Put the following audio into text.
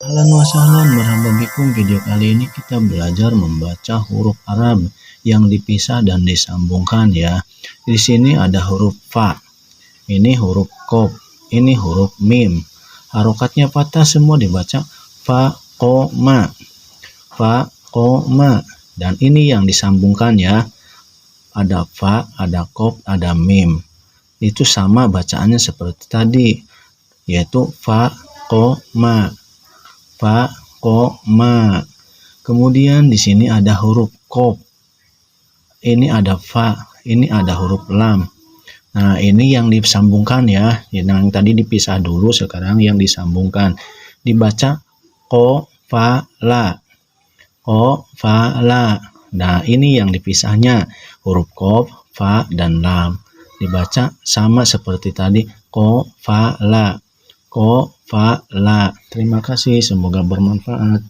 Ahlan wa sahlan, marhaban bikum. Video kali ini kita belajar membaca huruf Arab yang dipisah dan disambungkan ya. Di sini ada huruf fa, ini huruf qaf, ini huruf mim. Harokatnya patah, semua dibaca fa ko ma, fa ko ma. Dan ini yang disambungkan ya. Ada fa, ada qaf, ada mim. Itu sama bacaannya seperti tadi, yaitu fa ko ma, fa ko ma. Kemudian di sini ada huruf qaf. Ini ada fa, ini ada huruf lam. Nah, ini yang disambungkan ya. Yang tadi dipisah dulu, sekarang yang disambungkan. Dibaca ko fa la, ko fa la. Nah, ini yang dipisahnya, huruf qaf, fa, dan lam. Dibaca sama seperti tadi, ko fa la, ko fa la. Terima kasih, semoga bermanfaat.